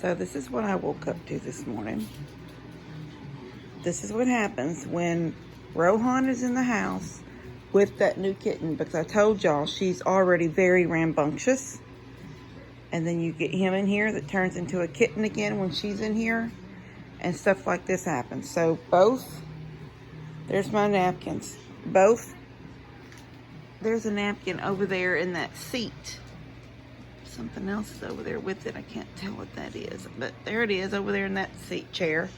So this is what I woke up to this morning. This is what happens when Rohan is in the house with that new kitten, because I told y'all she's already very rambunctious. And then you get him in here that turns into a kitten again when she's in here, and stuff like this happens. So there's my napkins. There's a napkin over there in that seat. Something else is over there with it. I can't tell what that is, but there it is over there in that seat chair.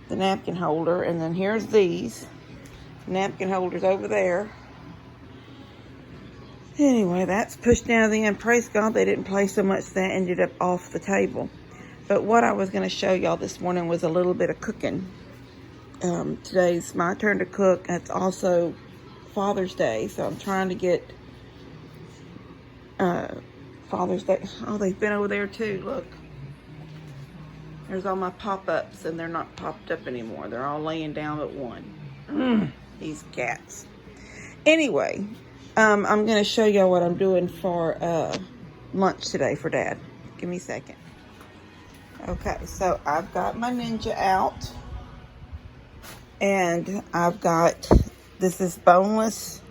The napkin holder, and then here's these napkin holders over there. Anyway, that's pushed down to the end. Praise God they didn't play so much that ended up off the table. But what I was going to show y'all this morning was a little bit of cooking. Today's my turn to cook. It's also Father's Day, so I'm trying to get Father's Day. Oh, they've been over there too. Look. There's all my pop-ups, and they're not popped up anymore. They're all laying down but one. These cats. Anyway, I'm going to show y'all what I'm doing for lunch today for Dad. Give me a second. Okay, so I've got my Ninja out. And I've got, this is boneless,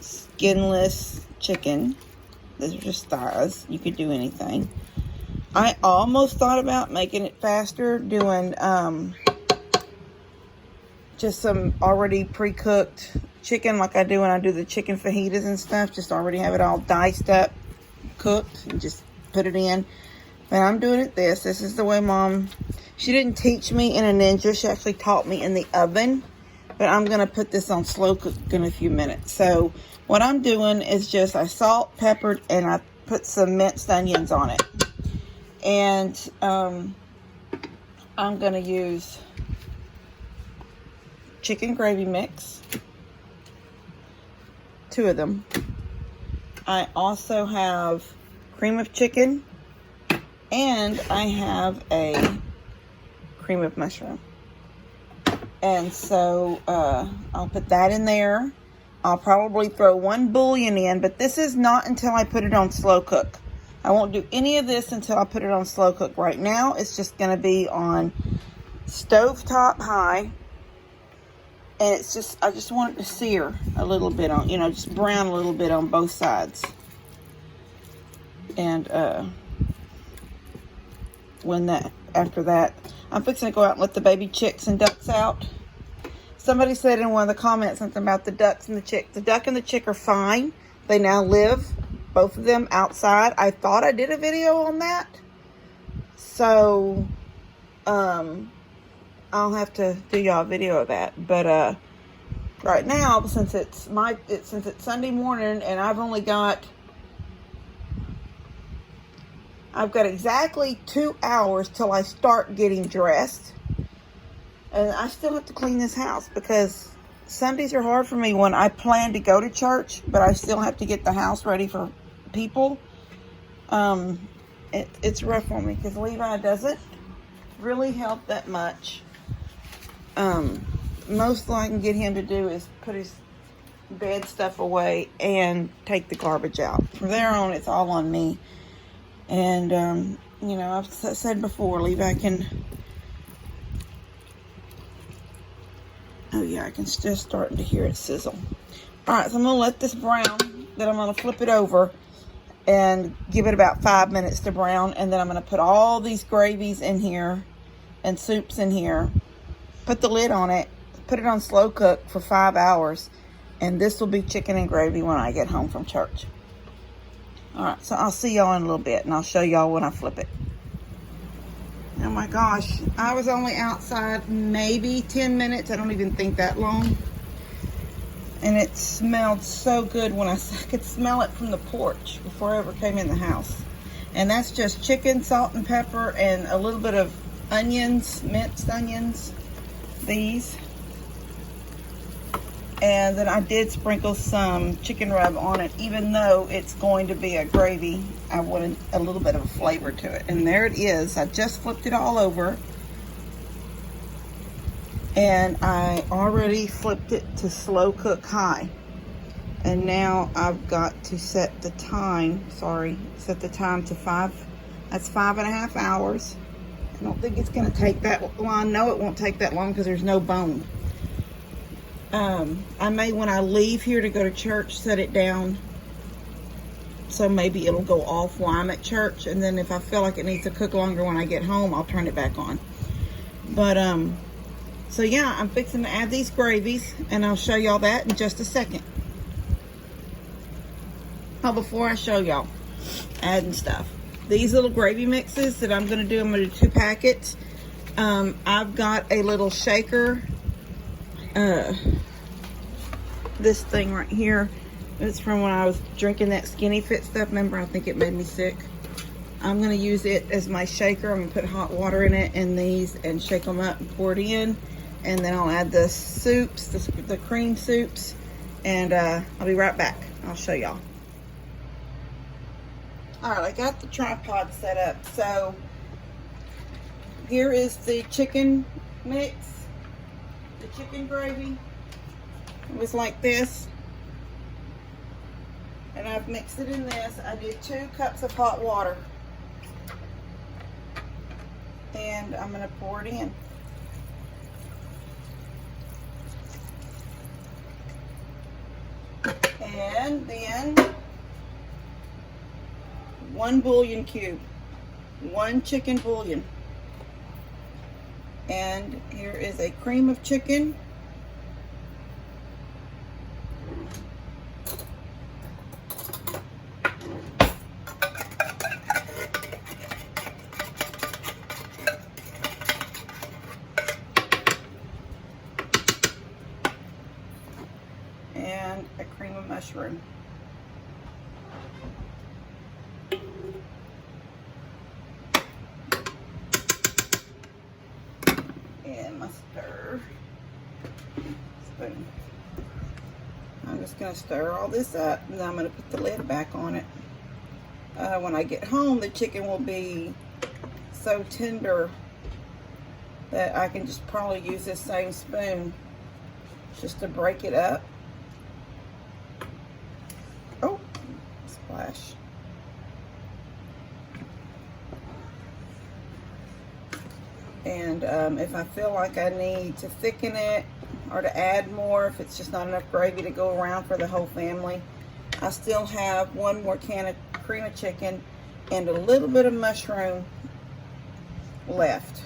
skinless chicken. These are just thighs. You could do anything. I almost thought about making it faster, doing just some already pre-cooked chicken like I do when I do the chicken fajitas and stuff. Just already have it all diced up, cooked, and just put it in. But I'm doing it this. This is the way Mom, she didn't teach me in a Ninja. She actually taught me in the oven. But I'm going to put this on slow cook in a few minutes. So what I'm doing is just I salt, peppered, and I put some minced onions on it. And I'm going to use chicken gravy mix. 2 of them. I also have cream of chicken. And I have a cream of mushroom. And so I'll put that in there. I'll probably throw 1 bouillon in. But this is not until I put it on slow cook. I won't do any of this until I put it on slow cook. Right now, it's just going to be on stovetop high. And it's just, I just want it to sear a little bit on, just brown a little bit on both sides. And after that, I'm fixing to go out and let the baby chicks and ducks out. Somebody said in one of the comments something about the ducks and the chick. The duck and the chick are fine. They now live, both of them, outside. I thought I did a video on that. So, I'll have to do y'all a video of that. But, right now, since it's Sunday morning and I've got exactly 2 hours till I start getting dressed. And I still have to clean this house because Sundays are hard for me when I plan to go to church, but I still have to get the house ready for people. It's rough for me because Levi doesn't really help that much. Most I can get him to do is put his bed stuff away and take the garbage out. From there on, it's all on me. And, I've said before, Levi can... Oh, yeah, I can still starting to hear it sizzle. All right, so I'm going to let this brown. Then I'm going to flip it over and give it about 5 minutes to brown. And then I'm going to put all these gravies in here and soups in here. Put the lid on it. Put it on slow cook for 5 hours. And this will be chicken and gravy when I get home from church. All right, so I'll see y'all in a little bit, and I'll show y'all when I flip it. Oh my gosh, I was only outside maybe 10 minutes. I don't even think that long. And it smelled so good when I could smell it from the porch before I ever came in the house. And that's just chicken, salt and pepper, and a little bit of onions, minced onions, these. And then I did sprinkle some chicken rub on it, even though it's going to be a gravy. I wanted a little bit of a flavor to it. And there it is. I just flipped it all over. And I already flipped it to slow cook high. And now I've got to set the time to That's 5.5 hours. I don't think it's going to take that long. No, it won't take that long because there's no bone. I may, when I leave here to go to church, set it down so maybe it'll go off while I'm at church, and then if I feel like it needs to cook longer when I get home, I'll turn it back on. But so yeah, I'm fixing to add these gravies, and I'll show y'all that in just a second. Oh, before I show y'all adding stuff, these little gravy mixes that I'm going to do, I'm going to do 2 packets. I've got a little shaker, this thing right here. It's from when I was drinking that Skinny Fit stuff. Remember, I think it made me sick. I'm going to use it as my shaker. I'm going to put hot water in it and these and shake them up and pour it in. And then I'll add the soups, the cream soups, and I'll be right back. I'll show y'all. All right, I got the tripod set up. So here is the chicken mix, the chicken gravy. It was like this. And I've mixed it in this. I did 2 cups of hot water. And I'm going to pour it in. And then 1 bouillon cube. 1 chicken bouillon. And here is a cream of chicken. And a cream of mushroom. And my stir spoon. I'm just going to stir all this up, and then I'm going to put the lid back on it. When I get home, the chicken will be so tender that I can just probably use this same spoon just to break it up. Oh, splash. And if I feel like I need to thicken it or to add more, if it's just not enough gravy to go around for the whole family, I still have 1 more can of cream of chicken and a little bit of mushroom left.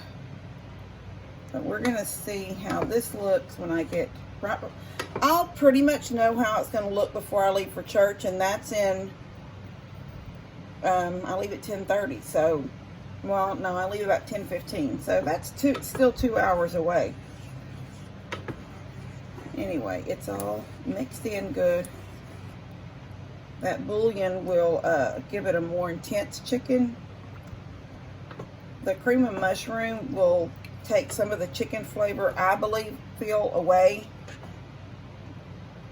But we're going to see how this looks when I get right. I'll pretty much know how it's going to look before I leave for church, and that's in, I leave at 10:30, so, well, no, I leave about 10:15, so that's still 2 hours away. Anyway, it's all mixed in good. That bouillon will give it a more intense chicken. The cream of mushroom will take some of the chicken flavor, I feel away.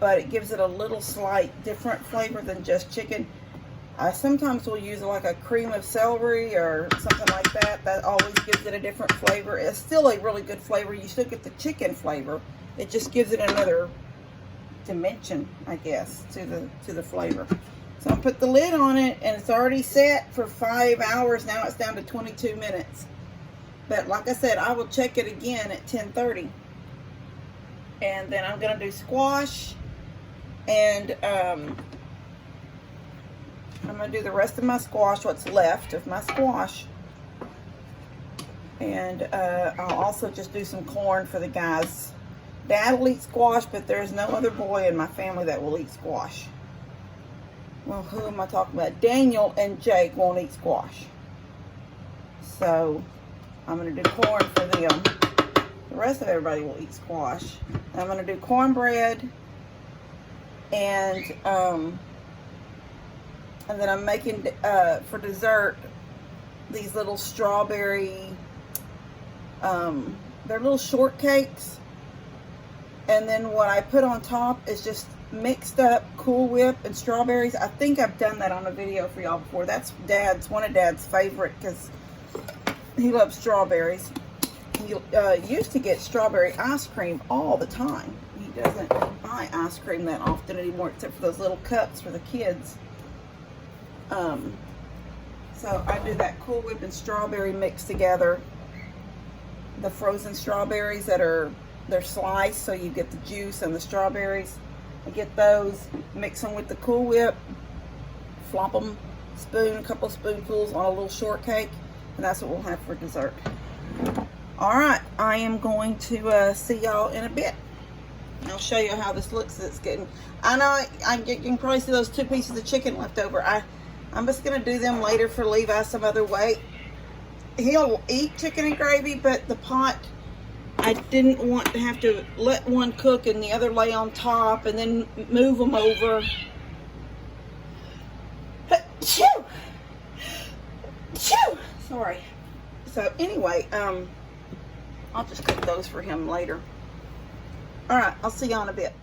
But it gives it a little slight different flavor than just chicken. I sometimes will use like a cream of celery or something like that. That always gives it a different flavor. It's still a really good flavor. You still get the chicken flavor. It just gives it another dimension, I guess, to the flavor. So I put the lid on it, and it's already set for 5 hours. Now it's down to 22 minutes. But like I said, I will check it again at 10:30. And then I'm going to do squash. And I'm going to do the rest of my squash, what's left of my squash. And I'll also just do some corn for the guys. Dad will eat squash, but there's no other boy in my family that will eat squash. Well, who am I talking about? Daniel and Jake won't eat squash. So I'm going to do corn for them. The rest of everybody will eat squash. I'm going to do cornbread. And then I'm making, for dessert, these little strawberry, they're little shortcakes. And then what I put on top is just mixed up Cool Whip and strawberries. I think I've done that on a video for y'all before. That's one of Dad's favorite because he loves strawberries. He used to get strawberry ice cream all the time. He doesn't buy ice cream that often anymore, except for those little cups for the kids. So I do that Cool Whip and strawberry mix together. The frozen strawberries they're sliced, so you get the juice and the strawberries. I get those, mix them with the Cool Whip, flop them, a couple spoonfuls on a little shortcake, and that's what we'll have for dessert. All right, I am going to see y'all in a bit. I'll show you how this looks. It's getting, I know you can probably see those 2 pieces of chicken left over. I'm just gonna do them later for Levi some other way. He'll eat chicken and gravy, but the pot, I didn't want to have to let one cook and the other lay on top and then move them over. Achoo! Achoo! Sorry. So anyway, I'll just cook those for him later. All right, I'll see y'all in a bit.